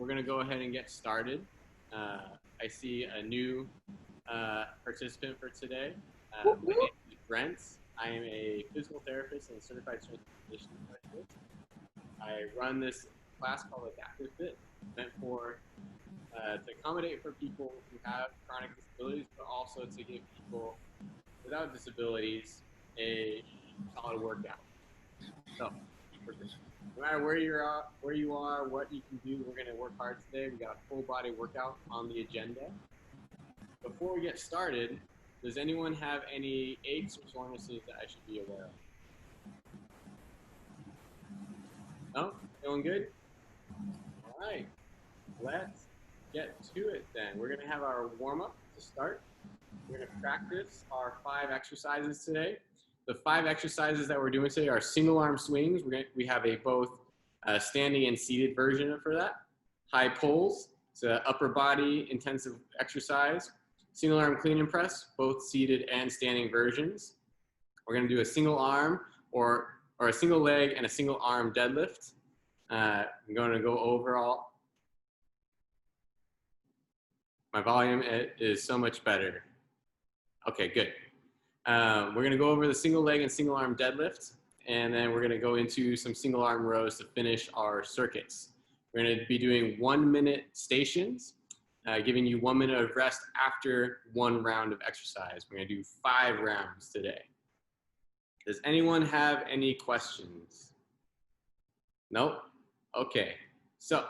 we're going to go ahead and get started. I see a new participant for today. My name is Brent. I am a physical therapist and certified strength and conditioning specialist. I run this class called Adaptive Fit, meant for to accommodate for people who have chronic disabilities, but also to give people without disabilities a solid workout. So, no matter where you are, what you can do, we're going to work hard today. We got a full body workout on the agenda. Before we get started, does anyone have any aches or sorenesses that I should be aware of? No? Feeling good? All right. Let's get to it then. We're going to have our warm-up to start. We're going to practice our 5 exercises today. The 5 exercises that we're doing today are single arm swings. We have both standing and seated version for that. High pulls, it's an upper body intensive exercise. Single arm clean and press, both seated and standing versions. We're going to do a single arm or a single leg and a single arm deadlift. I'm going to go overall. My volume is so much better. Okay, good. We're going to go over the single leg and single arm deadlift, and then we're going to go into some single arm rows to finish our circuits. We're going to be doing 1-minute stations, giving you 1 minute of rest after 1 round of exercise. We're going to do 5 rounds today. Does anyone have any questions? Nope? Okay, so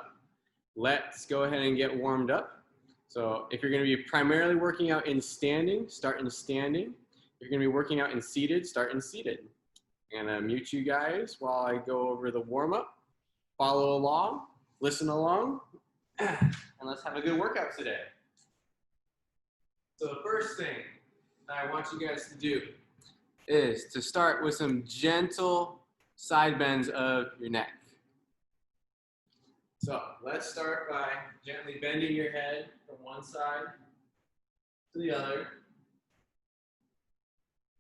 let's go ahead and get warmed up. So if you're going to be primarily working out in standing, start in standing. If you're going to be working out in seated, start in seated. I'm going to mute you guys while I go over the warm-up. Follow along, listen along, and let's have a good workout today. So the first thing that I want you guys to do is to start with some gentle side bends of your neck. So let's start by gently bending your head from one side to the other.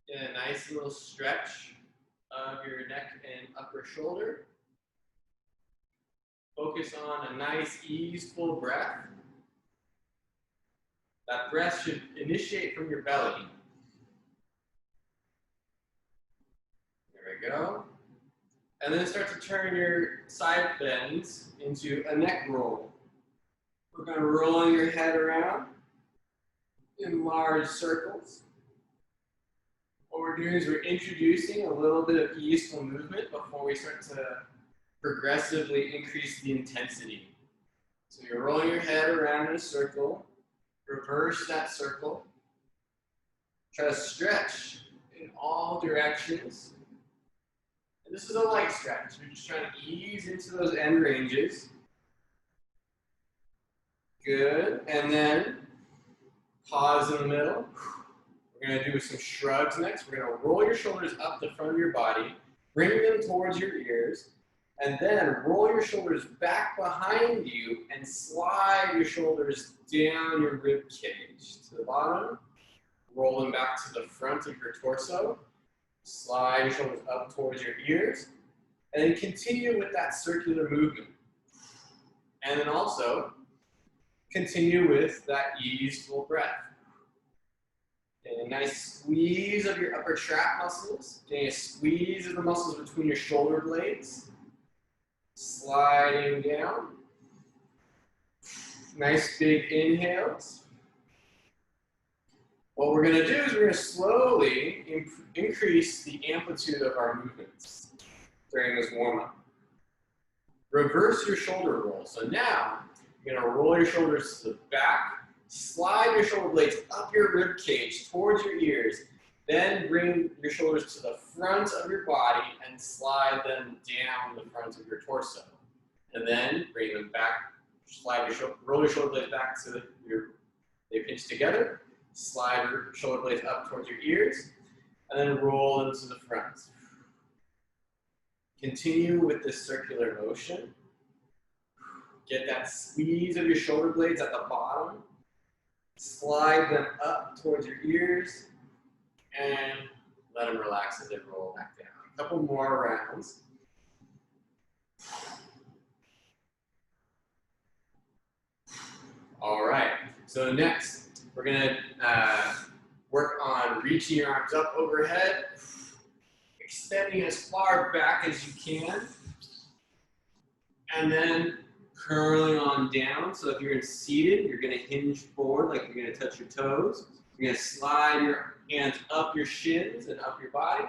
Get a nice little stretch of your neck and upper shoulder. Focus on a nice, easeful breath. That breath should initiate from your belly. There we go. And then start to turn your side bends into a neck roll. We're going to roll your head around in large circles. What we're doing is we're introducing a little bit of easeful movement before we start to progressively increase the intensity. So you're rolling your head around in a circle, reverse that circle, try to stretch in all directions. And this is a light stretch. We're just trying to ease into those end ranges. Good, and then pause in the middle. We're going to do some shrugs next. We're going to roll your shoulders up the front of your body, bring them towards your ears, and then roll your shoulders back behind you and slide your shoulders down your rib cage to the bottom. Roll them back to the front of your torso. Slide your shoulders up towards your ears. And then continue with that circular movement. And then also continue with that easeful breath. Getting a nice squeeze of your upper trap muscles. Getting a squeeze of the muscles between your shoulder blades. Sliding down. Nice big inhales. What we're going to do is we're going to slowly increase the amplitude of our movements during this warm-up. Reverse your shoulder roll. So now you're going to roll your shoulders to the back. Slide your shoulder blades up your rib cage towards your ears, then bring your shoulders to the front of your body and slide them down the front of your torso. And then bring them back, roll your shoulder blades back so that they pinch together, slide your shoulder blades up towards your ears, and then roll them to the front. Continue with this circular motion. Get that squeeze of your shoulder blades at the bottom. Slide them up towards your ears and let them relax as they roll back down. A couple more rounds. All right, so next, we're gonna work on reaching your arms up overhead, extending as far back as you can, and then curling on down. So if you're seated, you're gonna hinge forward like you're gonna touch your toes. You're gonna slide your hands up your shins and up your body,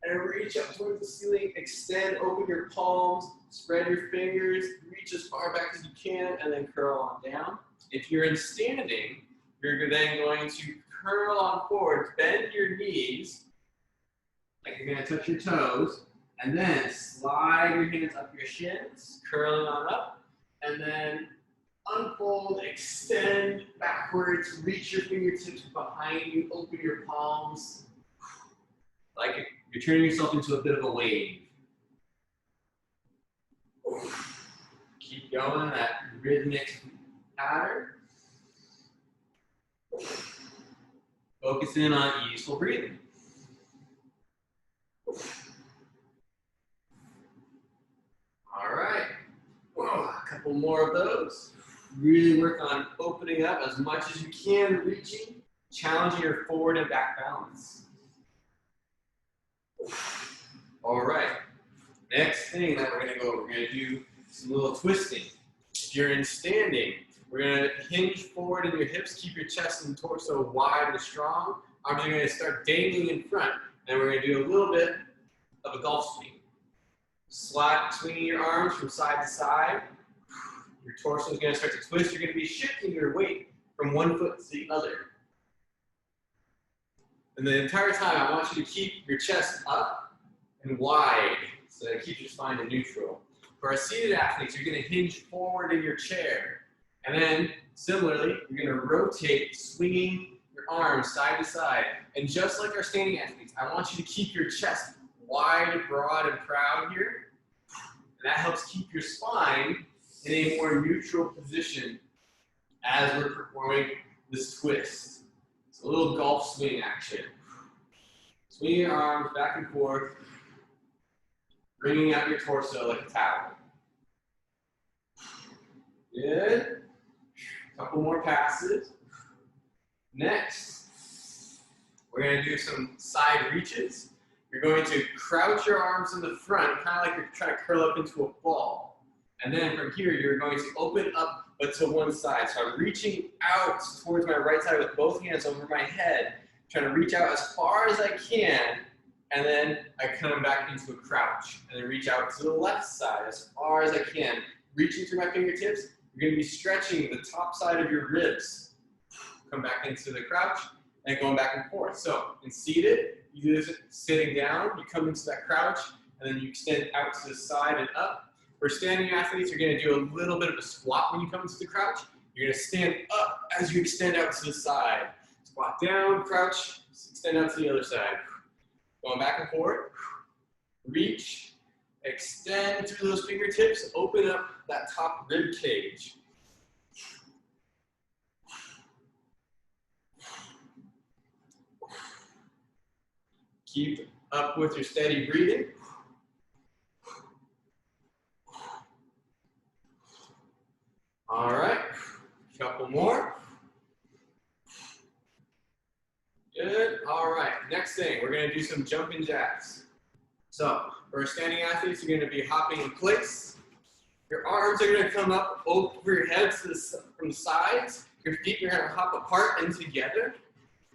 and reach up towards the ceiling, extend, open your palms, spread your fingers, reach as far back as you can, and then curl on down. If you're in standing, you're then going to curl on forward, bend your knees, like you're gonna touch your toes, and then slide your hands up your shins, curling on up, and then unfold, extend backwards, reach your fingertips behind you, open your palms, like you're turning yourself into a bit of a wave. Keep going, that rhythmic pattern. Focus in on easeful breathing. All right, a couple more of those. Really work on opening up as much as you can, reaching, challenging your forward and back balance. All right, next thing that we're gonna go, we're gonna do some little twisting. If you're in standing, we're gonna hinge forward in your hips, keep your chest and torso wide and strong. Arms are gonna start dangling in front, and we're gonna do a little bit of a golf swing. Slide swinging your arms from side to side. Your torso is gonna start to twist. You're gonna be shifting your weight from one foot to the other. And the entire time, I want you to keep your chest up and wide, so that it keeps your spine in neutral. For our seated athletes, you're gonna hinge forward in your chair. And then, similarly, you're gonna rotate, swinging your arms side to side. And just like our standing athletes, I want you to keep your chest wide, broad, and proud here. And that helps keep your spine in a more neutral position as we're performing this twist. It's a little golf swing action. Swing your arms back and forth, bringing out your torso like a towel. Good. Couple more passes. Next, we're going to do some side reaches. You're going to crouch your arms in the front, kind of like you're trying to curl up into a ball. And then from here, you're going to open up but to one side. So I'm reaching out towards my right side with both hands over my head, trying to reach out as far as I can, and then I come back into a crouch, and then reach out to the left side as far as I can. Reaching through my fingertips, you're going to be stretching the top side of your ribs. Come back into the crouch, and going back and forth. So in seated, you do this sitting down, you come into that crouch, and then you extend out to the side and up. For standing athletes, you're going to do a little bit of a squat when you come into the crouch. You're going to stand up as you extend out to the side. Squat down, crouch, extend out to the other side. Going back and forth. Reach, extend through those fingertips, open up that top rib cage. Keep up with your steady breathing. All right, couple more. Good, all right, next thing, we're gonna do some jumping jacks. So, for standing athletes, you're gonna be hopping in place. Your arms are gonna come up over your head from the sides. Your feet are gonna hop apart and together.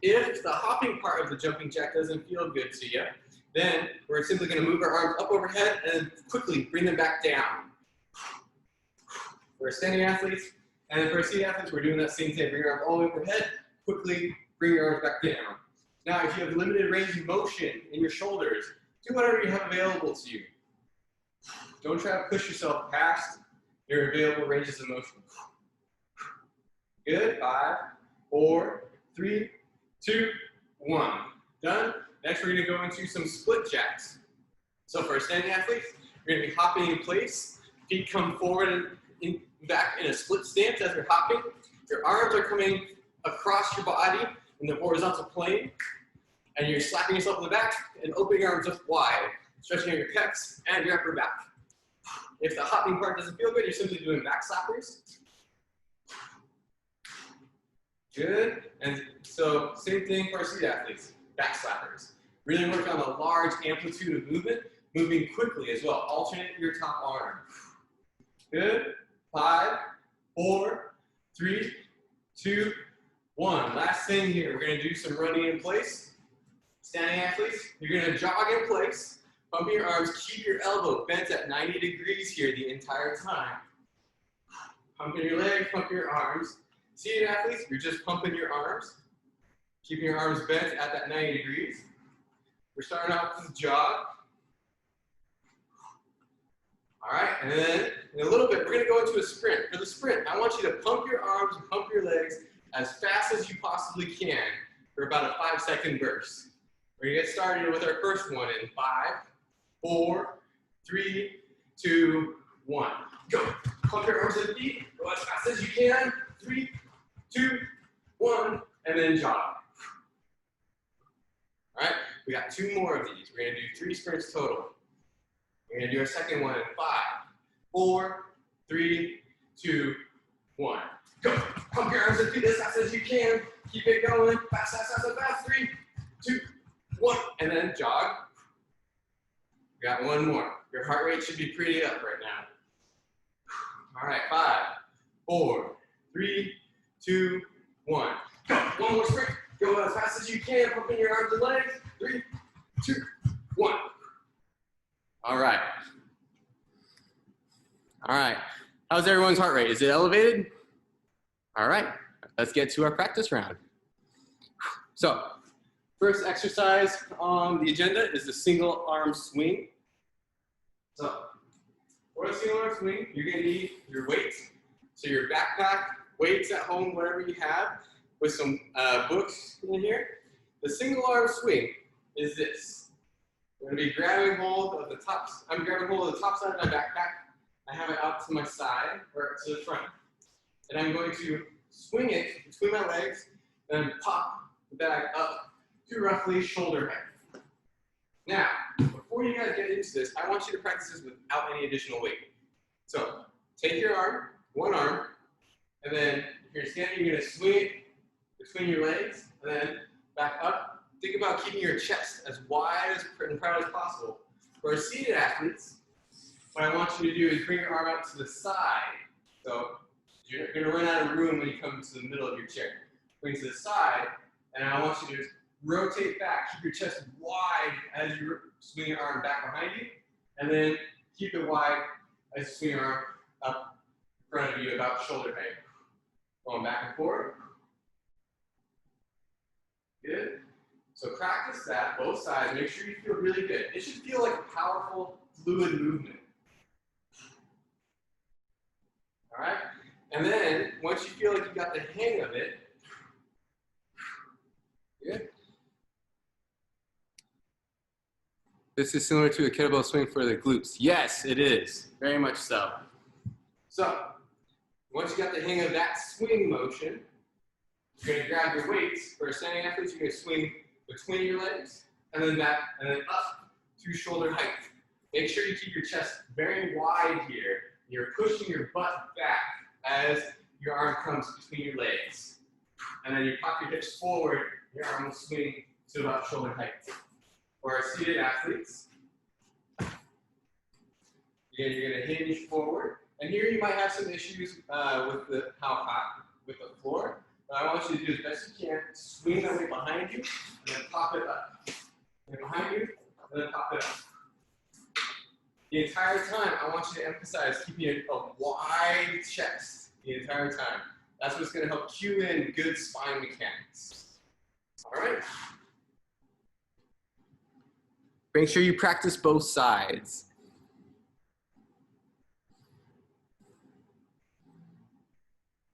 If the hopping part of the jumping jack doesn't feel good to you, then we're simply gonna move our arms up overhead and quickly bring them back down. For standing athletes, and then for seated athletes, we're doing that same thing. Bring your arms all the way overhead, quickly bring your arms back down. Now, if you have limited range of motion in your shoulders, do whatever you have available to you. Don't try to push yourself past your available ranges of motion. Good, 5, 4, 3, 2, 1. Done. Next, we're gonna go into some split jacks. So for standing athletes, you're gonna be hopping in place. Feet come forward and back in a split stance as you're hopping. Your arms are coming across your body in the horizontal plane, and you're slapping yourself in the back and opening your arms up wide, stretching out your pecs and your upper back. If the hopping part doesn't feel good, you're simply doing back slappers. Good. And so same thing for our seated athletes, back slappers. Really work on a large amplitude of movement, moving quickly as well. Alternate your top arm. Good. 5, 4, 3, 2, 1. Last thing here, we're going to do some running in place. Standing athletes, you're going to jog in place, pump your arms, keep your elbow bent at 90 degrees here the entire time. Pumping your legs, pump your arms. Seated athletes, you're just pumping your arms, keeping your arms bent at that 90 degrees. We're starting off with this jog. All right, and then in a little bit, we're going to go into a sprint. For the sprint, I want you to pump your arms and pump your legs as fast as you possibly can for about a 5-second burst. We're going to get started with our first one in 5, 4, 3, 2, 1. Go. Pump your arms and feet. Go as fast as you can. 3, 2, 1, and then jog. All right, we got 2 more of these. We're going to do 3 sprints total. We're going to do our second one in 5, 4, 3, 2, 1. Go. Pump your arms and feet as fast as you can. Keep it going. Fast, fast, fast, fast. 3, 2, 1, and then jog. We got 1 more. Your heart rate should be pretty up right now. All right, 5, 4, 3, 2, 1. Go. 1 more sprint. Go as fast as you can, pumping your arms and legs. 3, 2, 1. All right. All right. How's everyone's heart rate? Is it elevated? All right. Let's get to our practice round. So, first exercise on the agenda is the single arm swing. So, for a single arm swing, you're going to need your weights. So your backpack, weights at home, whatever you have, with some books in here. The single arm swing is this. I'm going to be grabbing hold of the top. I'm grabbing hold of the top side of my backpack. I have it out to my side or to the front, and I'm going to swing it between my legs and pop the bag up to roughly shoulder height. Now, before you guys get into this, I want you to practice this without any additional weight. So, take your arm, one arm, and then if you're standing, you're going to swing it between your legs, and then back up. Think about keeping your chest as wide and proud as possible. For our seated athletes, what I want you to do is bring your arm out to the side. So you're going to run out of room when you come to the middle of your chair. Bring to the side, and I want you to rotate back. Keep your chest wide as you swing your arm back behind you, and then keep it wide as you swing your arm up in front of you about shoulder height. Going back and forth. Good. So practice that, both sides. Make sure you feel really good. It should feel like a powerful, fluid movement. All right? And then, once you feel like you got the hang of it, good. This is similar to a kettlebell swing for the glutes. Yes, it is. Very much so. So, once you got the hang of that swing motion, you're going to grab your weights. For standing athletes, you're going to swing between your legs, and then back, and then up to shoulder height. Make sure you keep your chest very wide here. You're pushing your butt back as your arm comes between your legs. And then you pop your hips forward, your arm will swing to about shoulder height. For our seated athletes, again, you're going to hinge forward. And here you might have some issues with the floor. What I want you to do as best you can, swing that weight behind you, and then pop it up. And behind you, and then pop it up. The entire time, I want you to emphasize keeping a wide chest the entire time. That's what's going to help cue in good spine mechanics. All right? Make sure you practice both sides.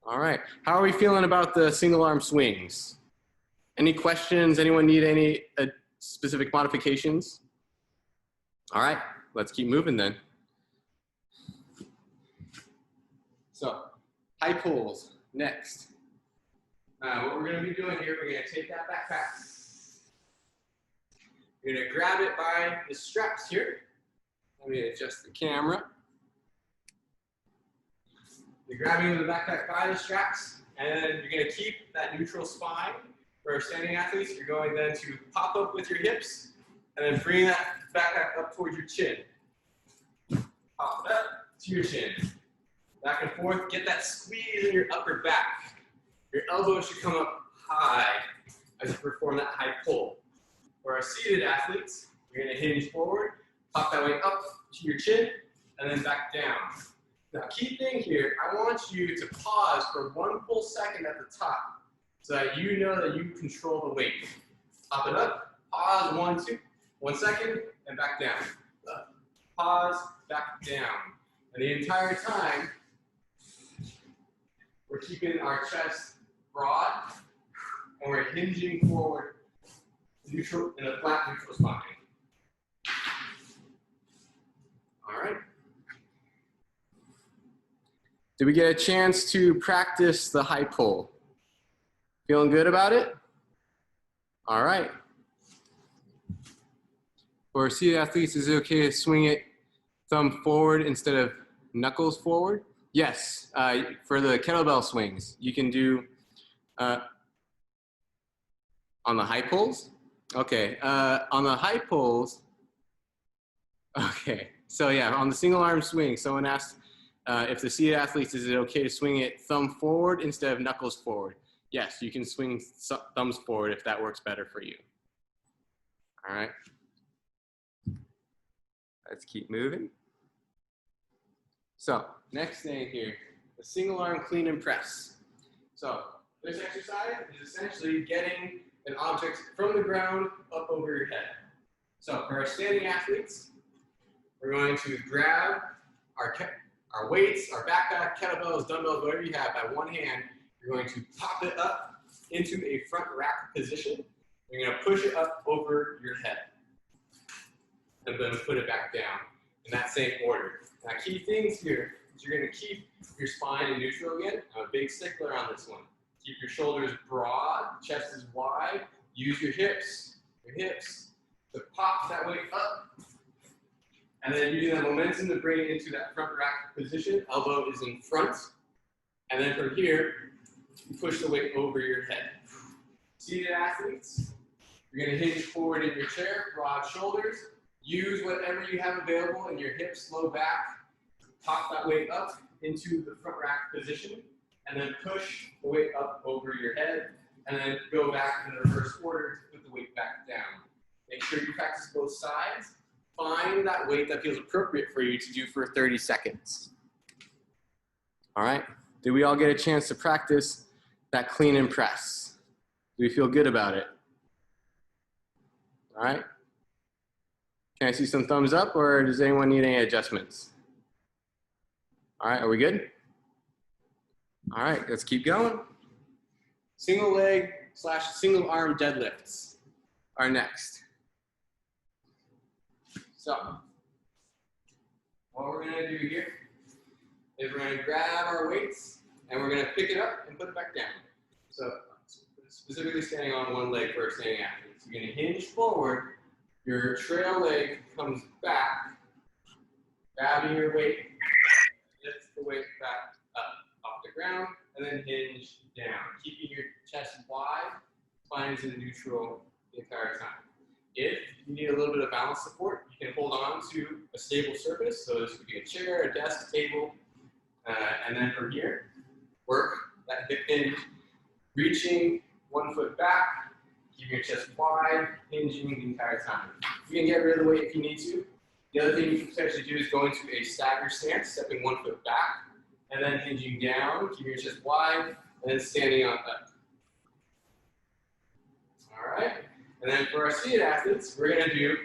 All right, how are we feeling about the single arm swings? Any questions? Anyone need any specific modifications? All right, let's keep moving then. So, high pulls, next. What we're gonna be doing here, we're gonna take that backpack. You're gonna grab it by the straps here. Let me adjust the camera. You're grabbing the backpack by the straps, And then you're going to keep that neutral spine. For standing athletes, you're going then to pop up with your hips and then bring that back up towards your chin. Pop it up to your chin. Back and forth. Get that squeeze in your upper back. Your elbows should come up high as you perform that high pull. For our seated athletes, you're going to hinge forward, pop that way up to your chin, and then back down. Now, key thing here, I want you to pause for 1 full second at the top so that you know that you control the weight. Pop it up, pause, 1 second, and back down. Up, pause, back down. And the entire time, we're keeping our chest broad, and we're hinging forward neutral in a flat neutral spine. All right. Did we get a chance to practice the high pull? Feeling good about it? All right. For seated athletes, is it okay to swing it thumb forward instead of knuckles forward? Yes, for the kettlebell swings, you can do on the high pulls. Okay, on the high pulls, okay, so yeah, on the single arm swing, someone asked if the seated athletes, is it okay to swing it thumb forward instead of knuckles forward? Yes, you can swing thumbs forward if that works better for you. All right, let's keep moving. So, next thing here, the single arm clean and press. So, this exercise is essentially getting an object from the ground up over your head. So, for our standing athletes, we're going to grab our weights, our backpack, kettlebells, dumbbells, whatever you have, by one hand. You're going to pop it up into a front rack position. You're going to push it up over your head. And then put it back down in that same order. Now, key things here is you're going to keep your spine in neutral again. I'm a big stickler on this one. Keep your shoulders broad, chest is wide. Use your hips to pop that weight up. And then using that momentum to bring it into that front rack position. Elbow is in front. And then from here, you push the weight over your head. Seated athletes, you're going to hinge forward in your chair, broad shoulders. Use whatever you have available in your hips, low back. Pop that weight up into the front rack position, and then push the weight up over your head, and then go back in the reverse order to put the weight back down. Make sure you practice both sides. Find that weight that feels appropriate for you to do for 30 seconds. All right, did we all get a chance to practice that clean and press? Do we feel good about it? All right. Can I see some thumbs up, or does anyone need any adjustments? All right, are we good? All right, let's keep going. Single leg / single arm deadlifts are next. So, what we're gonna do here is we're gonna grab our weights and we're gonna pick it up and put it back down. So, specifically standing on one leg for a standing athlete. So you're gonna hinge forward. Your trail leg comes back, grabbing your weight, lift the weight back up off the ground, and then hinge down, keeping your chest wide, spine is in neutral the entire time. If you need a little bit of balance support, you can hold on to a stable surface, so this could be a chair, a desk, table, and then from here, work that hip hinge, reaching 1 foot back, keeping your chest wide, hinging the entire time. You can get rid of the weight if you need to. The other thing you can potentially do is go into a stagger stance, stepping 1 foot back, and then hinging down, keeping your chest wide, and then standing on up. All right. And then for our seated athletes, we're going to do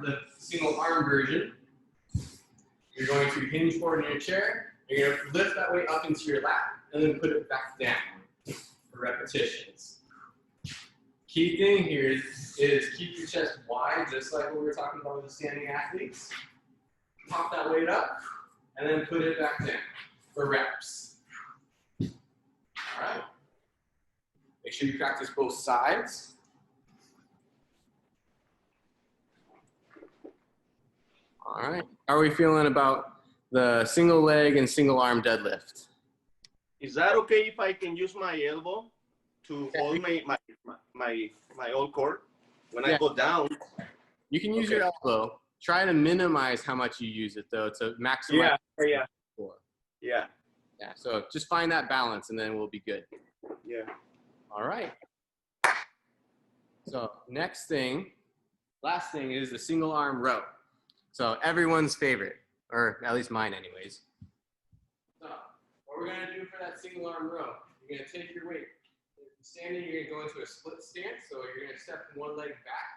the single arm version. You're going to hinge forward in your chair. You're going to lift that weight up into your lap, and then put it back down for repetitions. Key thing here is keep your chest wide, just like what we were talking about with the standing athletes. Pop that weight up, and then put it back down for reps. All right. Make sure you practice both sides. All right. How are we feeling about the single leg and single arm deadlift? Is that okay if I can use my elbow to hold my old cord when I go down? You can use your elbow. Try to minimize how much you use it though to maximize. Yeah. Yeah. So just find that balance and then we'll be good. Yeah. All right. So last thing is the single arm row. So everyone's favorite, or at least mine anyways. So what we're gonna do for that single arm row, you're gonna take your weight. If you're standing, you're gonna go into a split stance. So you're gonna step one leg back,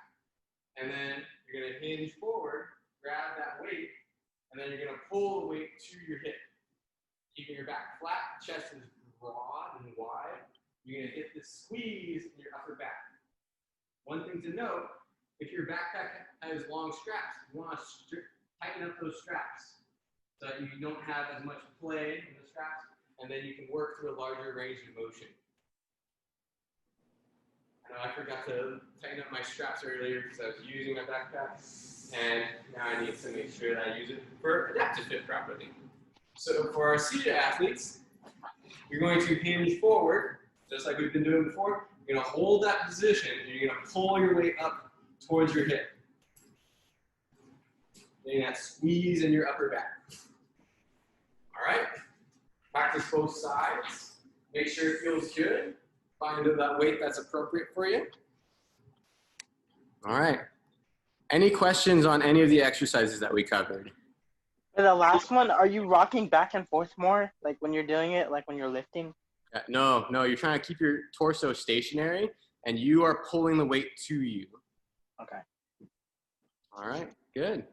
and then you're gonna hinge forward, grab that weight, and then you're gonna pull the weight to your hip. Keeping your back flat, chest is broad and wide. You're gonna get this squeeze in your upper back. One thing to note, if your backpack has long straps, you want to tighten up those straps so that you don't have as much play in the straps, and then you can work through a larger range of motion. I know I forgot to tighten up my straps earlier because I was using my backpack, and now I need to make sure that I use it for adaptive fit properly. So for our seated athletes, you're going to hinge forward, just like we've been doing before. You're going to hold that position, and you're going to pull your weight up towards your hip. Getting that squeeze in your upper back. All right? Practice both sides. Make sure it feels good. Find that weight that's appropriate for you. All right. Any questions on any of the exercises that we covered? For the last one, are you rocking back and forth more, like when you're doing it, like when you're lifting? No, you're trying to keep your torso stationary, and you are pulling the weight to you. Okay. All right, good.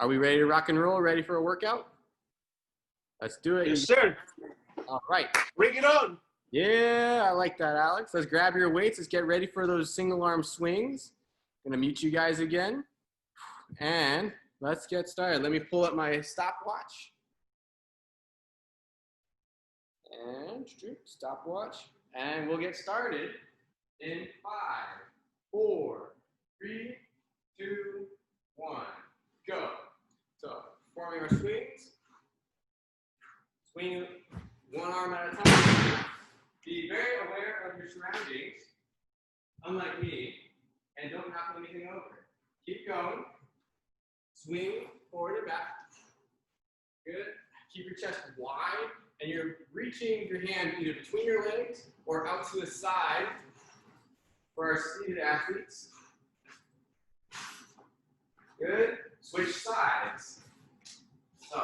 Are we ready to rock and roll? Ready for a workout? Let's do it. Yes, sir. All right. Bring it on. Yeah, I like that, Alex. Let's grab your weights. Let's get ready for those single arm swings. I'm gonna mute you guys again. And let's get started. Let me pull up my stopwatch. And stopwatch. And we'll get started in 5, 4, 3, 2, 1, go. So, forming our swings. Swing one arm at a time. Be very aware of your surroundings, unlike me, and don't knock anything over. Keep going. Swing forward and back. Good. Keep your chest wide, and you're reaching your hand either between your legs or out to the side for our seated athletes. Good. Switch sides. So,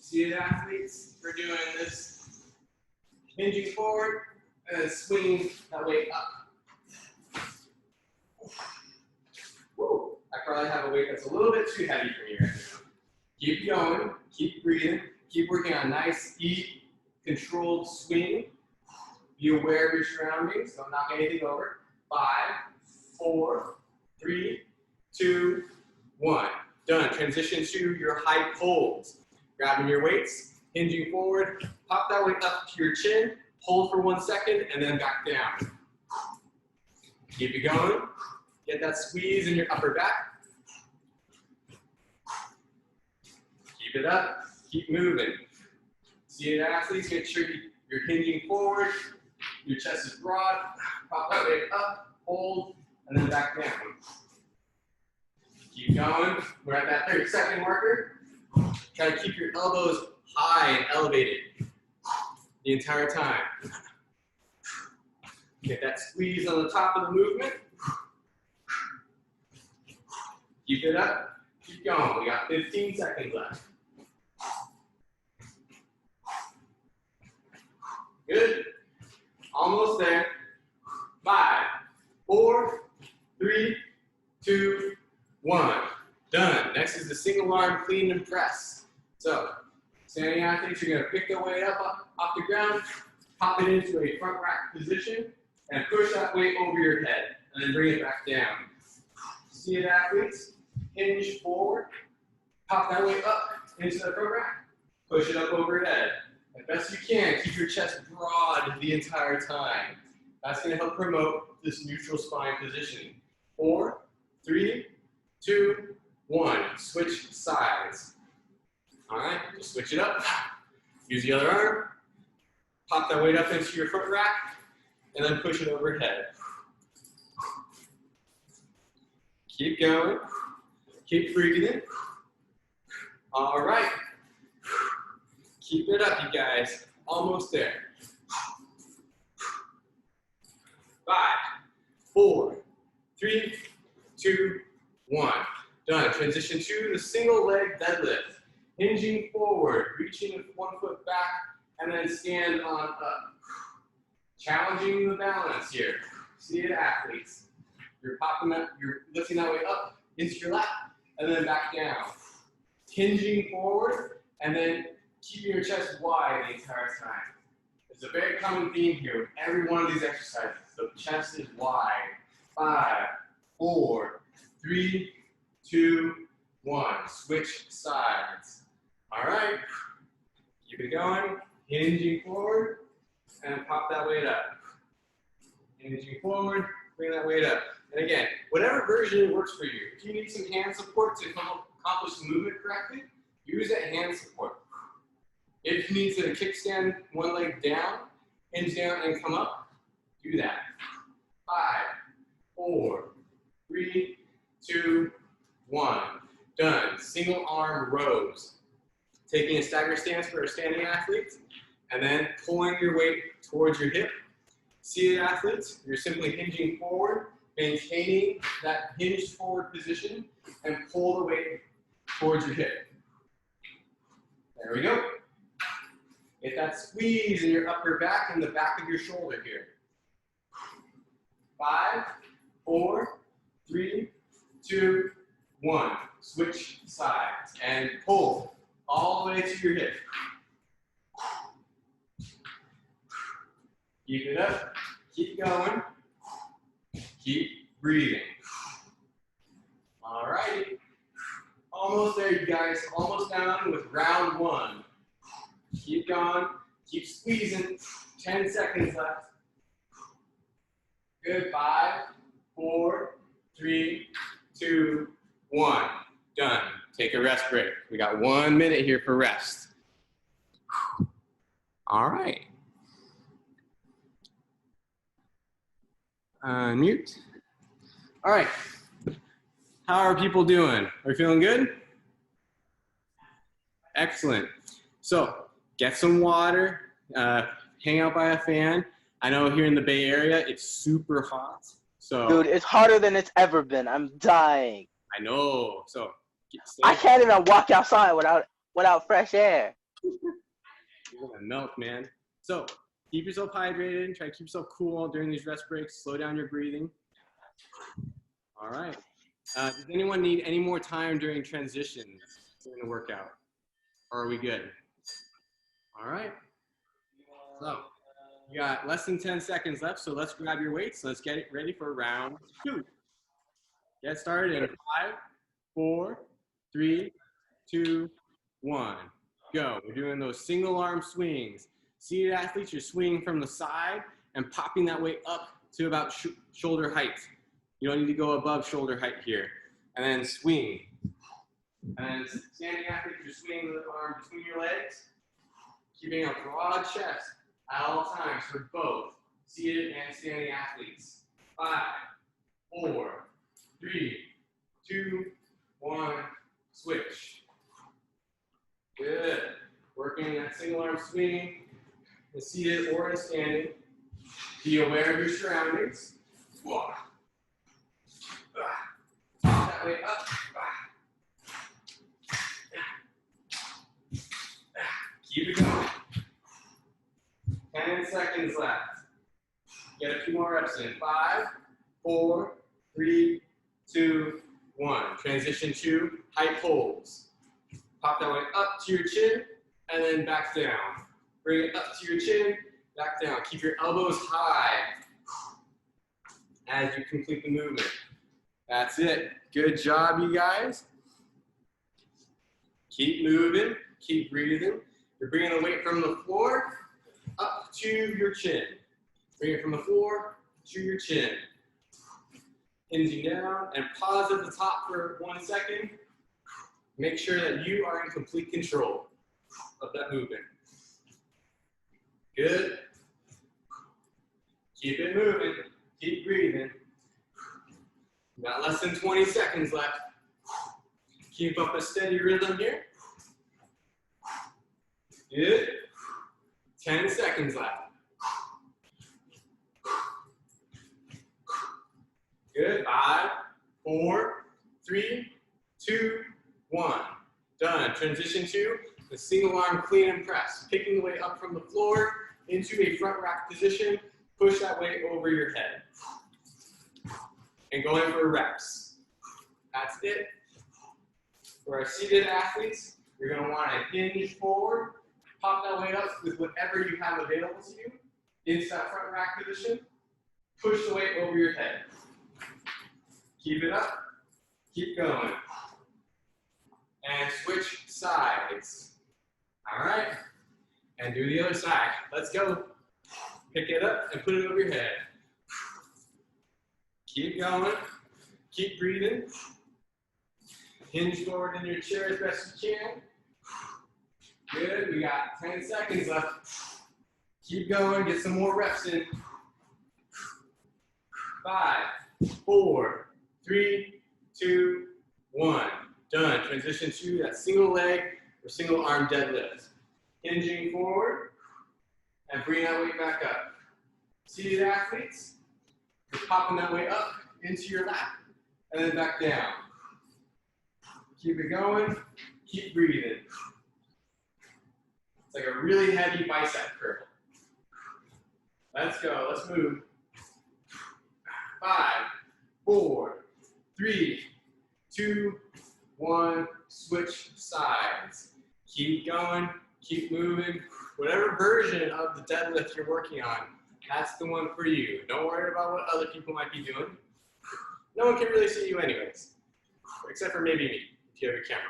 seated athletes, we're doing this hinging forward and swinging that weight up. Woo. I probably have a weight that's a little bit too heavy for me right now. Keep going, keep breathing, keep working on nice, deep, controlled swing. Be aware of your surroundings, don't knock anything over. 5, 4, 3, 2, 1. Done. Transition to your high pulls. Grabbing your weights, hinging forward, pop that weight up to your chin, hold for 1 second, and then back down. Keep it going. Get that squeeze in your upper back. Keep it up. Keep moving. Seated athletes, make sure you're hinging forward. Your chest is broad. Pop that weight up, hold, and then back down. Keep going. We're at that 30-second marker. Try to keep your elbows high and elevated the entire time. Get that squeeze on the top of the movement. Keep it up. Keep going. We got 15 seconds left. Good. Almost there. 5, 4, 3, 2, 1. Done. Next is the single arm clean and press. So, standing athletes, you're going to pick the weight up off the ground, pop it into a front rack position, and push that weight over your head, and then bring it back down. Seated athletes, hinge forward, pop that weight up into the front rack, push it up overhead. As best you can, keep your chest broad the entire time. That's going to help promote this neutral spine positioning. 4, 3, 2, 1. Switch sides. All right, just switch it up. Use the other arm. Pop that weight up into your foot rack, and then push it overhead. Keep going. Keep breathing. All right. Keep it up, you guys. Almost there. 5, 4, 3, 2, 1. Done. Transition to the single leg deadlift. Hinging forward, reaching with one foot back, and then stand on up. Challenging the balance here. See it, athletes. You're popping that, you're lifting that way up into your lap, and then back down. Hinging forward, and then keeping your chest wide the entire time. It's a very common theme here with every one of these exercises. The chest is wide. 5, 4, 3, 2, 1. Switch sides. All right. Keep it going. Hinging forward, and pop that weight up. Hinging forward, bring that weight up. And again, whatever version works for you. If you need some hand support to accomplish the movement correctly, use that hand support. If you need to kickstand one leg down, hinge down and come up, do that. 5, 4, 3, 2, 1. Done. Single arm rows. Taking a stagger stance for a standing athlete, and then pulling your weight towards your hip. Seated athletes, you're simply hinging forward, maintaining that hinged forward position, and pull the weight towards your hip. There we go. Get that squeeze in your upper back and the back of your shoulder here. 5, 4, 3, 2, 1. Switch sides and pull all the way to your hip. Keep it up. Keep going. Keep breathing. All righty. Almost there, you guys. Almost done with round 1. Keep going. Keep squeezing. 10 seconds left. Good. 5, 4, 3, 2, 1. Done. Take a rest break. We got 1 minute here for rest. All right. Unmute. All right. How are people doing? Are we feeling good? Excellent. So get some water, hang out by a fan. I know here in the Bay Area, it's super hot. So Dude, it's hotter than it's ever been. I'm dying. I know. So I can't even walk outside without fresh air. you're gonna melt, man. So keep yourself hydrated. Try to keep yourself cool during these rest breaks. Slow down your breathing. All right. Does anyone need any more time during transitions during the workout? Or are we good? All right. So you got less than 10 seconds left. So let's grab your weights. Let's get it ready for round 2. Get started in 5, 4, 3, 2, 1. Go. We're doing those single arm swings. Seated athletes, you're swinging from the side and popping that weight up to about shoulder height. You don't need to go above shoulder height here. And then swing. And then standing athletes, you're swinging the arm between your legs, keeping a broad chest at all times for both seated and standing athletes. 5, 4, 3, 2, 1, switch. Good. Working that single arm swing, in seated or in standing. Be aware of your surroundings. That way up. Keep it going. 10 seconds left. Get a few more reps in. 5, 4, 3, 2, 1. Transition to high pulls. Pop that way up to your chin and then back down. Bring it up to your chin, back down. Keep your elbows high as you complete the movement. That's it. Good job, you guys. Keep moving, keep breathing. You're bringing the weight from the floor up to your chin. Bring it from the floor to your chin. Hinging down and pause at the top for 1 second. Make sure that you are in complete control of that movement. Good. Keep it moving. Keep breathing. Got less than 20 seconds left. Keep up a steady rhythm here. Good. 10 seconds left. Good. 5, 4, 3, 2, 1. Done. Transition to the single arm clean and press. Picking the weight up from the floor into a front rack position. Push that weight over your head. And going for reps. That's it. For our seated athletes, you're going to want to hinge forward. Pop that weight up with whatever you have available to you into that front rack position. Push the weight over your head. Keep it up. Keep going. And switch sides. All right. And do the other side. Let's go. Pick it up and put it over your head. Keep going. Keep breathing. Hinge forward in your chair as best you can. Good. We got 10 seconds left. Keep going. Get some more reps in. 5, 4, 3, 2, 1. Done. Transition to that single leg or single arm deadlift. Hinging forward and bring that weight back up. Seated athletes, you're popping that weight up into your lap and then back down. Keep it going. Keep breathing. It's like a really heavy bicep curl. Let's go. Let's move. 5, 4, 3, 2, 1. Switch sides. Keep going. Keep moving. Whatever version of the deadlift you're working on, that's the one for you. Don't worry about what other people might be doing. No one can really see you anyways, except for maybe me, if you have a camera.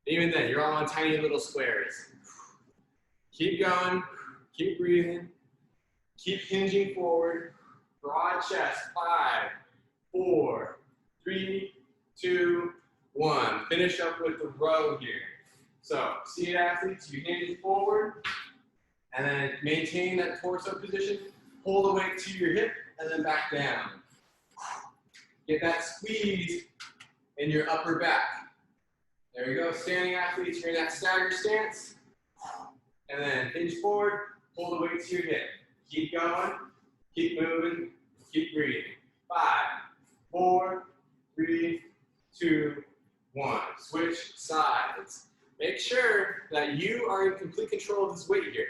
Even then, you're all on tiny little squares. Keep going. Keep breathing. Keep hinging forward. Broad chest. 5, 4, 3, 2, 1. Finish up with the row here. So, seated athletes, you hinge forward, and then maintain that torso position. Pull the weight to your hip, and then back down. Get that squeeze in your upper back. There you go. Standing athletes, you're in that stagger stance. And then hinge forward, pull the weight to your hip. Keep going, keep moving, keep breathing. 5, 4, 3, 2, 1. Switch sides. Make sure that you are in complete control of this weight here.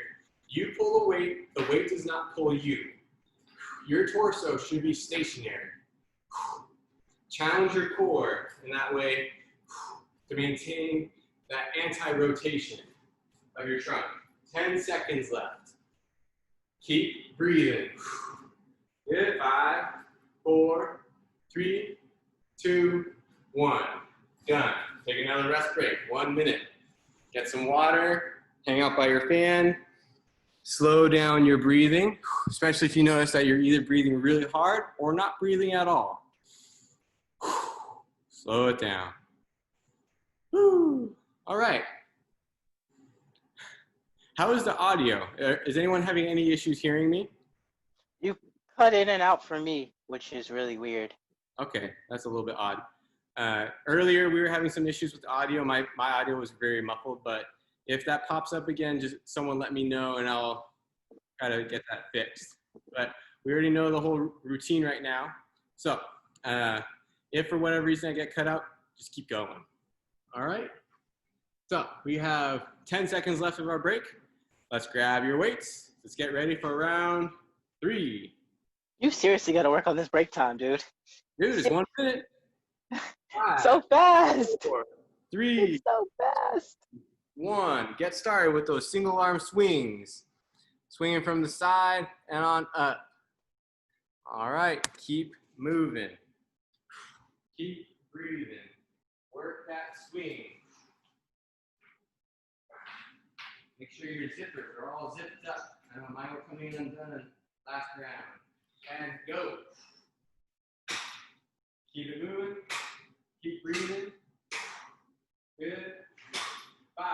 You pull the weight does not pull you. Your torso should be stationary. Challenge your core in that way to maintain that anti-rotation of your trunk. 10 seconds left. Keep breathing. Good. 5, 4, 3, 2, 1. Done. Take another rest break. 1 minute. Get some water. Hang out by your fan. Slow down your breathing, especially if you notice that you're either breathing really hard or not breathing at all. Slow it down. All right. How is the audio? Is anyone having any issues hearing me? You cut in and out for me, which is really weird. Okay, that's a little bit odd. Earlier, we were having some issues with the audio. My audio was very muffled, but if that pops up again, just someone let me know and I'll try to get that fixed. But we already know the whole routine right now. So if for whatever reason I get cut out, just keep going. All right? So we have 10 seconds left of our break. Let's grab your weights. Let's get ready for round 3. You seriously got to work on this break time, dude. Dude, it's 1 minute. 5, So fast. 4, 3, It's so fast. 1. Get started with those single arm swings. Swinging from the side and on up. All right, keep moving. Keep breathing. Work that swing. Make sure your zippers are all zipped up. I know mine were coming undone last round. And go. Keep it moving. Keep breathing. Good. 5,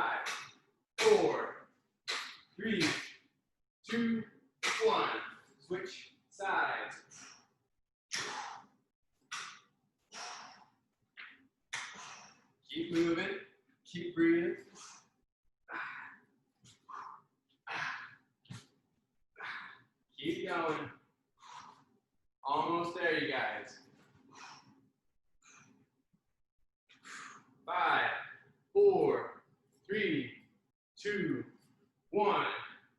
4, 3, 2, 1. Keep moving. Keep breathing. Keep going. Almost there, you guys. 5, 4, 3, 2, 1.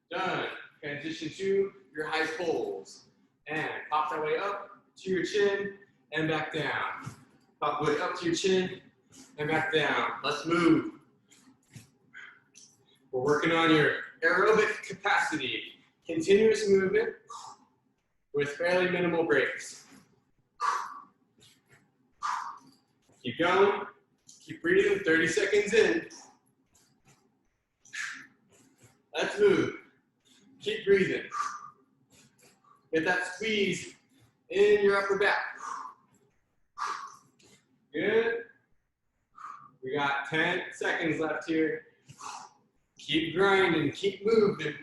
Done. Transition to your high pulls. And pop that way up to your chin and back down. Pop the way up to your chin and back down. Let's move. We're working on your aerobic capacity. Continuous movement with fairly minimal breaks. Keep going. Keep breathing. 30 seconds in. Let's move. Keep breathing. Get that squeeze in your upper back. Good. We got 10 seconds left here. Keep grinding. Keep moving.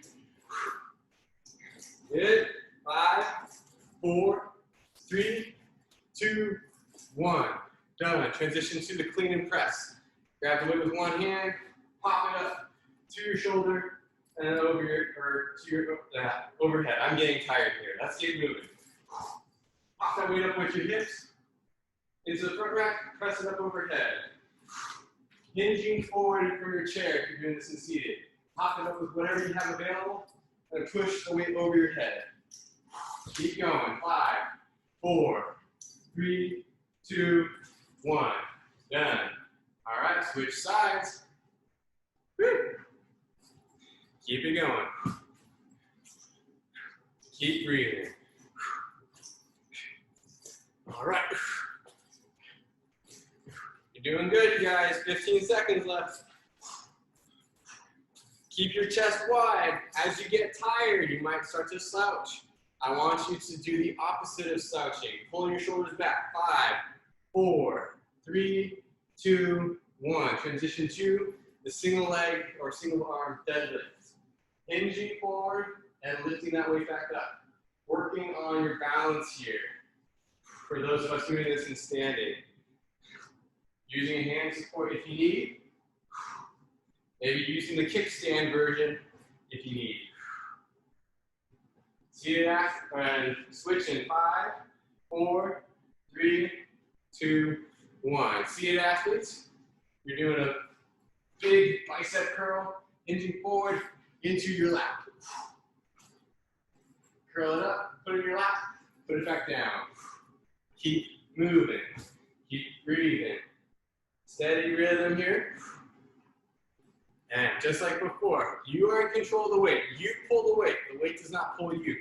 Good. 5, 4, 3, 2, 1. Done. Transition to the clean and press. Grab the weight with one hand, pop it up to your shoulder, and then over your, or to your overhead. I'm getting tired here. Let's get moving. Pop that weight up with your hips into the front rack, press it up overhead. Hinging forward from your chair if you're doing this in seated. Pop it up with whatever you have available, and push the weight over your head. Keep going. 5, 4, 3, 2, 1. Done. All right, switch sides. Woo. Keep it going. Keep breathing. All right. You're doing good, you guys. 15 seconds left. Keep your chest wide. As you get tired, you might start to slouch. I want you to do the opposite of slouching. Pull your shoulders back. 5, 4, 3, 2, 1. Transition to the single leg or single arm deadlift. Hinging forward and lifting that weight back up. Working on your balance here. For those of us doing this in standing. Using a hand support if you need. Maybe using the kickstand version if you need. Seated and switch in 5, 4, 3, 2, 1. Seated athletes, you're doing a big bicep curl, hinging forward into your lap. Curl it up, put it in your lap, put it back down. Keep moving, keep breathing. Steady rhythm here. And just like before, you are in control of the weight. You pull the weight does not pull you.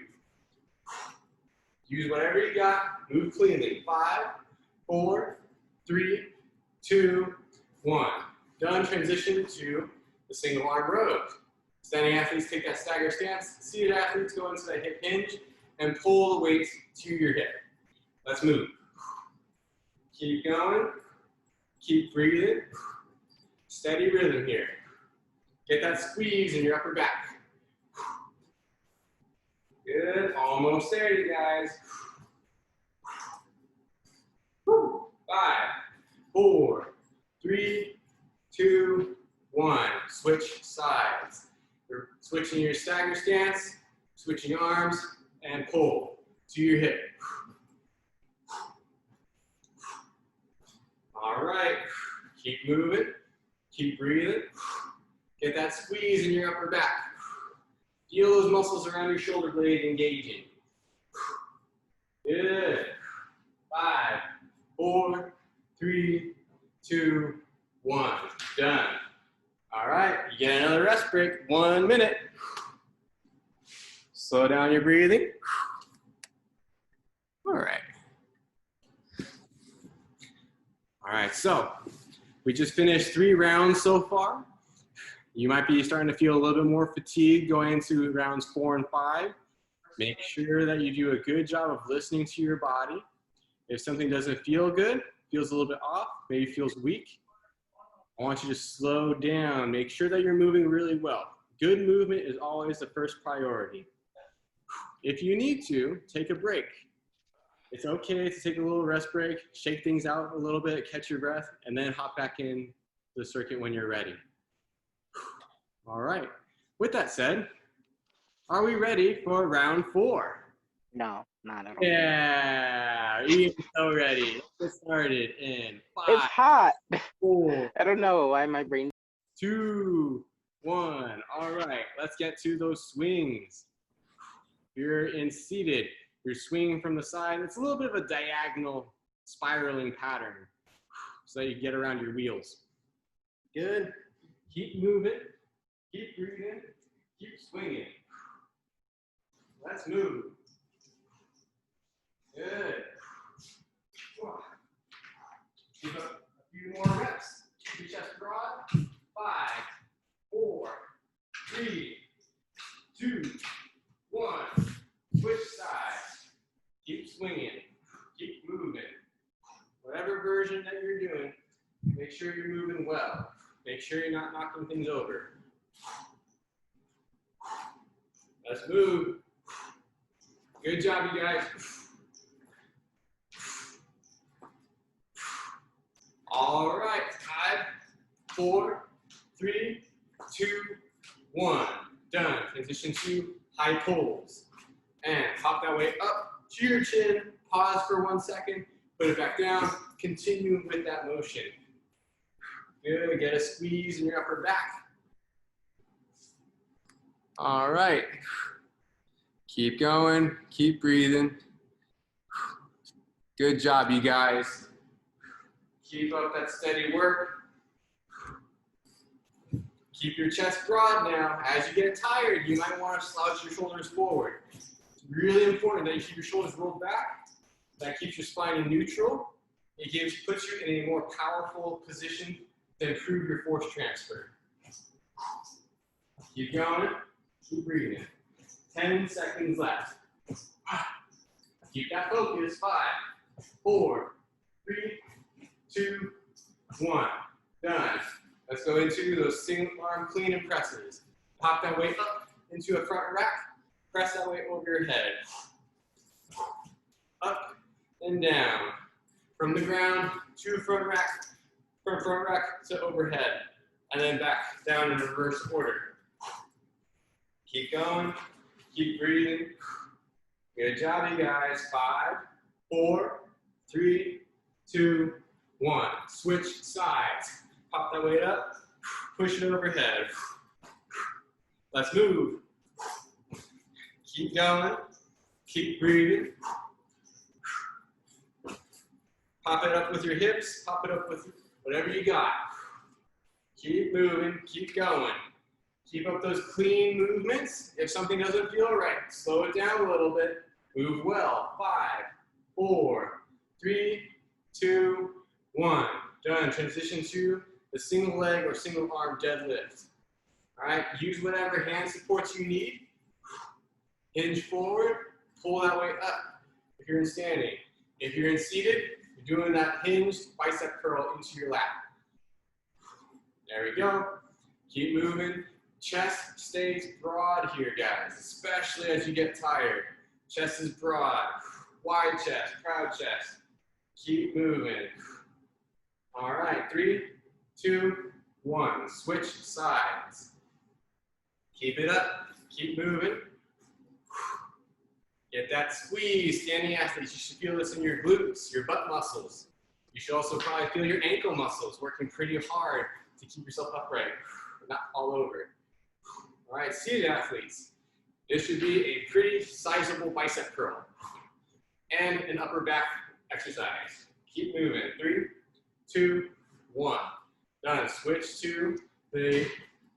Use whatever you got, move cleanly. 5, 4, 3, 2, 1. Done. Transition to the single arm rows. Standing athletes take that stagger stance. Seated athletes go into that hip hinge and pull the weight to your hip. Let's move. Keep going. Keep breathing. Steady rhythm here. Get that squeeze in your upper back. Good. Almost there, you guys. 5, 4, 3, 2, 1. Switch sides. You're switching your stagger stance, switching arms, and pull to your hip. All right. Keep moving. Keep breathing. Get that squeeze in your upper back. Feel those muscles around your shoulder blade engaging. Good. 5, 4, 3, 2, 1. Done. All right, you get another rest break. 1 minute. Slow down your breathing. All right. All right, so we just finished 3 rounds so far. You might be starting to feel a little bit more fatigue going into rounds 4 and 5. Make sure that you do a good job of listening to your body. If something doesn't feel good, feels a little bit off, maybe feels weak, I want you to slow down. Make sure that you're moving really well. Good movement is always the first priority. If you need to, take a break. It's okay to take a little rest break, shake things out a little bit, catch your breath, and then hop back in the circuit when you're ready. All right. With that said, are we ready for round 4? No, not at all. Yeah, Ian's so ready. Let's get started in It's 5, hot. 4, I don't know why my brain. 2, 1. All right, let's get to those swings. You're in seated. You're swinging from the side. It's a little bit of a diagonal spiraling pattern so that you get around your wheels. Good. Keep moving. Keep breathing. Keep swinging. Let's move. Good. Give up a few more reps. Keep your chest broad. 5, 4, 3, 2, 1. Switch sides. Keep swinging. Keep moving. Whatever version that you're doing, make sure you're moving well. Make sure you're not knocking things over. Let's move. Good job, you guys. All right, 5, 4, 3, 2, 1. Done. Transition to high pulls. And hop that way up to your chin. Pause for 1 second. Put it back down. Continue with that motion. Good. Get a squeeze in your upper back. All right. Keep going. Keep breathing. Good job, you guys. Keep up that steady work. Keep your chest broad now. As you get tired, you might want to slouch your shoulders forward. It's really important that you keep your shoulders rolled back. That keeps your spine in neutral. It puts you in a more powerful position to improve your force transfer. Keep going. Keep breathing. 10 seconds left. Keep that focus. 5, 4, 3, 2, 1. Done. Let's go into those single arm clean and presses. Pop that weight up into a front rack. Press that weight over your head. Up and down. From the ground to front rack. From front rack to overhead. And then back down in reverse order. Keep going. Keep breathing. Good job, you guys. 5, 4, 3, 2, 1. Switch sides. Pop that weight up. Push it overhead. Let's move. Keep going. Keep breathing. Pop it up with your hips. Pop it up with whatever you got. Keep moving. Keep going. Keep up those clean movements. If something doesn't feel right, slow it down a little bit. Move well. 5, 4, 3, 2, 1. Done. Transition to the single leg or single arm deadlift. All right. Use whatever hand supports you need. Hinge forward. Pull that weight up if you're in standing. If you're in seated, you're doing that hinged bicep curl into your lap. There we go. Keep moving. Chest stays broad here, guys, especially as you get tired. Chest is broad. Wide chest, proud chest. Keep moving. All right, 3, 2, 1. Switch sides. Keep it up. Keep moving. Get that squeeze. Standing athletes, you should feel this in your glutes, your butt muscles. You should also probably feel your ankle muscles working pretty hard to keep yourself upright, not fall over. All right, seated athletes. This should be a pretty sizable bicep curl and an upper back exercise. Keep moving. 3, 2, 1. Done. Switch to the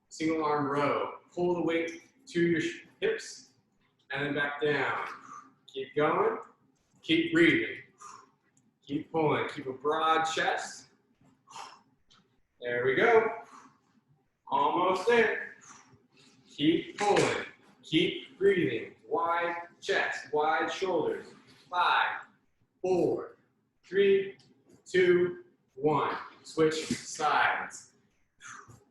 single arm row. Pull the weight to your hips and then back down. Keep going. Keep breathing. Keep pulling. Keep a broad chest. There we go. Almost there. Keep pulling. Keep breathing. Wide chest, wide shoulders. 5, 4, 3, 2, 1. Switch sides.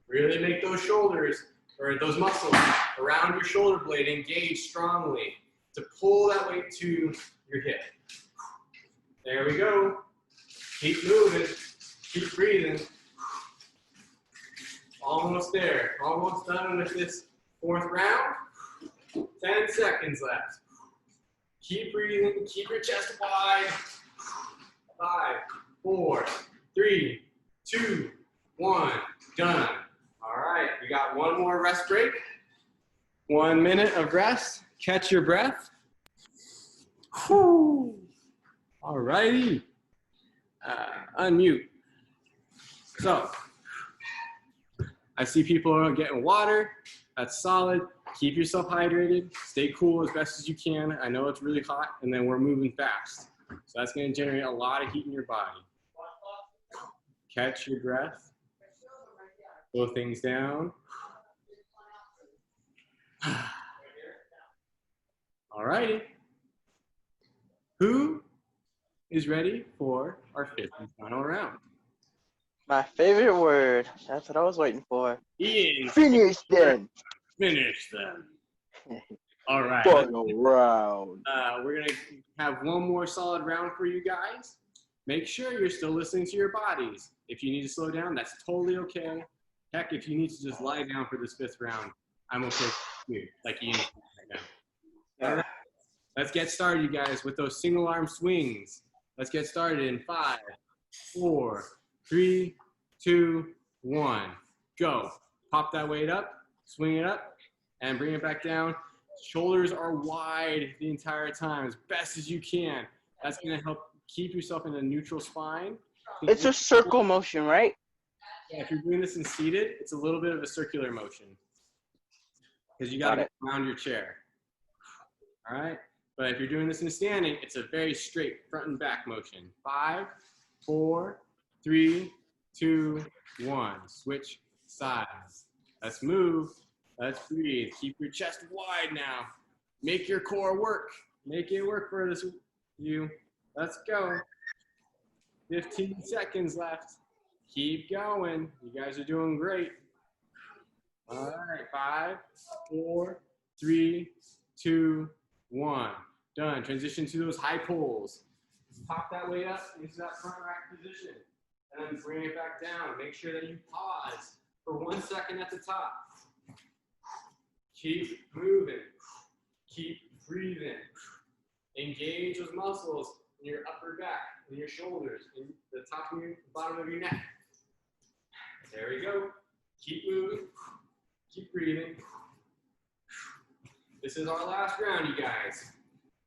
Really make those shoulders or those muscles around your shoulder blade engage strongly to pull that weight to your hip. There we go. Keep moving. Keep breathing. Almost there. Almost done with this 4th round. 10 seconds left. Keep breathing. Keep your chest wide. 5, 4, 3, 2, 1. Done. All right. We got one more rest break. 1 minute of rest. Catch your breath. Whew. All righty. Unmute. So, I see people are getting water. That's solid. Keep yourself hydrated. Stay cool as best as you can. I know it's really hot, and then we're moving fast. So that's going to generate a lot of heat in your body. Catch your breath. Slow things down. All righty. Who is ready for our 5th and final round? My favorite word. That's what I was waiting for. Ian. Finish them. Finish them. All right. Final round. We're going to have one more solid round for you guys. Make sure you're still listening to your bodies. If you need to slow down, that's totally okay. Heck, if you need to just lie down for this 5th round, I'm okay with you, like Ian right now. All right. Let's get started, you guys, with those single arm swings. Let's get started in 5, 4, 3, 2, 1. Go. Pop that weight up, swing it up, and bring it back down. Shoulders are wide the entire time, as best as you can. That's going to help keep yourself in a neutral spine. It's a circle motion, right? Yeah, if you're doing this in seated, it's a little bit of a circular motion because you got to go around your chair. All right? But if you're doing this in standing, it's a very straight front and back motion. 5, 4, 3, 2, 1. Switch sides. Let's move. Let's breathe. Keep your chest wide now. Make your core work. Make it work for this you. Let's go. 15 seconds left. Keep going. You guys are doing great. All right. 5, 4, 3, 2, 1. Done. Transition to those high pulls. Pop that weight up into that front rack position. And then bring it back down. Make sure that you pause for 1 second at the top. Keep moving. Keep breathing. Engage those muscles in your upper back, in your shoulders, in the top of your bottom of your neck. There we go. Keep moving. Keep breathing. This is our last round, you guys.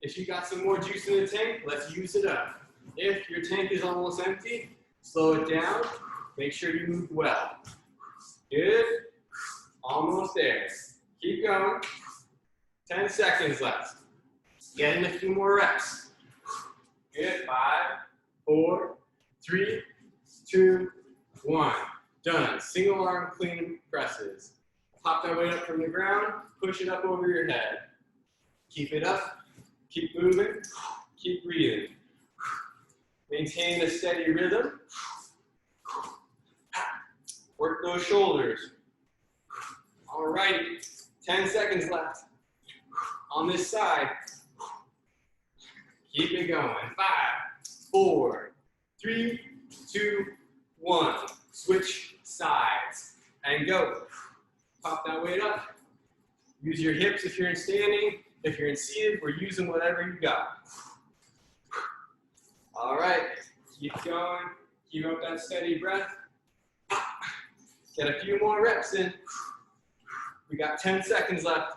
If you got some more juice in the tank, let's use it up. If your tank is almost empty, slow it down. Make sure you move well. Good. Almost there. Keep going. 10 seconds left. Get in a few more reps. Good. 5, 4, 3, 2, 1. Done. Single arm clean presses. Pop that weight up from the ground. Push it up over your head. Keep it up. Keep moving. Keep breathing. Maintain a steady rhythm. Work those shoulders. All righty. 10 seconds left. On this side. Keep it going. 5, 4, 3, 2, 1. Switch sides and go. Pop that weight up. Use your hips if you're in standing. If you're in seated, we're using whatever you got. All right. Keep going. Keep up that steady breath. Get a few more reps in. We got 10 seconds left.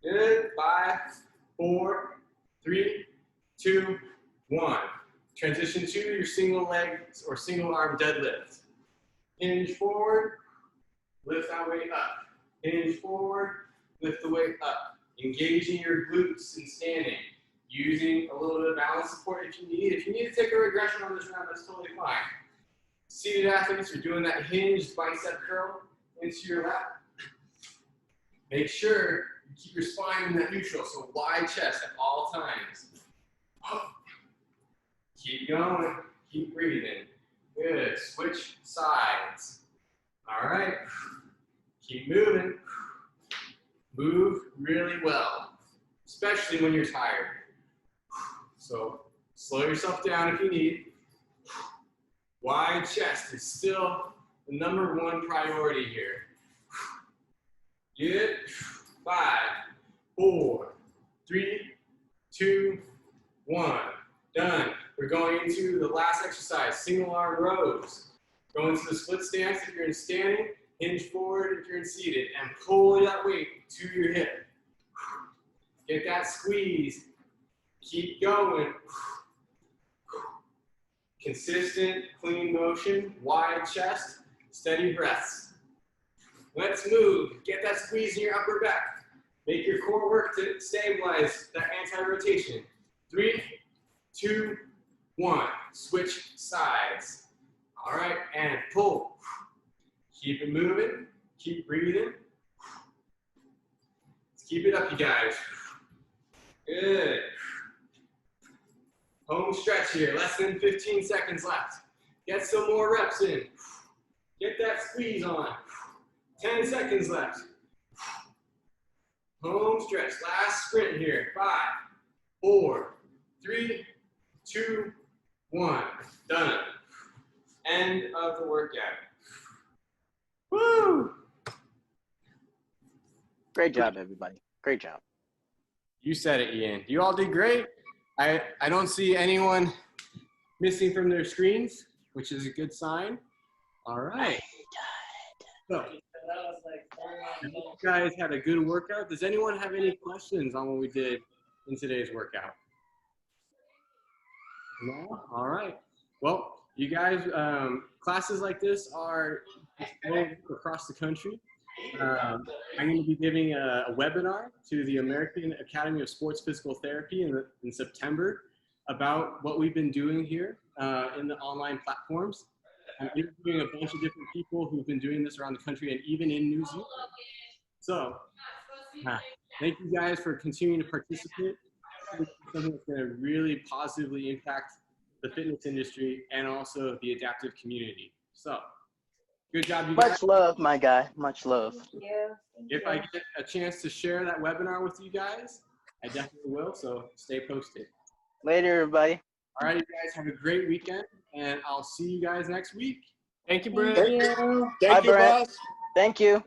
Good. 5, 4, 3, 2, 1. Transition to your single leg or single arm deadlift. Hinge forward, lift that weight up. Hinge forward, lift the weight up. Engaging your glutes in standing. Using a little bit of balance support if you need. If you need to take a regression on this round, that's totally fine. Seated athletes are doing that hinged bicep curl into your lap. Make sure you keep your spine in that neutral, so wide chest at all times. Keep going. Keep breathing. Good. Switch sides. All right. Keep moving. Move really well. especially when you're tired. So slow yourself down if you need. Wide chest is still the #1 priority here. Good. 5, 4, 3, 2, 1. Done. We're going into the last exercise, single arm rows. Go into the split stance if you're in standing, hinge forward if you're in seated, and pull that weight to your hip. Get that squeeze. Keep going. Consistent, clean motion, wide chest, steady breaths. Let's move. Get that squeeze in your upper back. Make your core work to stabilize that anti-rotation. 3, 2, 1. Switch sides. All right, and pull. Keep it moving. Keep breathing. Let's keep it up, you guys. Good. Home stretch here, less than 15 seconds left. Get some more reps in. Get that squeeze on. 10 seconds left. Home stretch, last sprint here. 5, 4, 3, 2, 1. Done. End of the workout. Woo! Great job, everybody. Great job. You said it, Ian. You all did great. I don't see anyone missing from their screens, which is a good sign. All right. So, you guys had a good workout. Does anyone have any questions on what we did in today's workout? No? All right. Well, you guys, classes like this are across the country. I'm going to be giving a webinar to the American Academy of Sports Physical Therapy in September about what we've been doing here in the online platforms. I'm interviewing a bunch of different people who've been doing this around the country and even in New Zealand. So, thank you guys for continuing to participate. It's something that's going to really positively impact the fitness industry and also the adaptive community. So, good job, you guys. Much love, my guy. Much love. If I get a chance to share that webinar with you guys, I definitely will, so stay posted. Later, everybody. All right, you guys have a great weekend, and I'll see you guys next week. Thank you, Brent. Thank Thank you, Brent. boss. Thank you.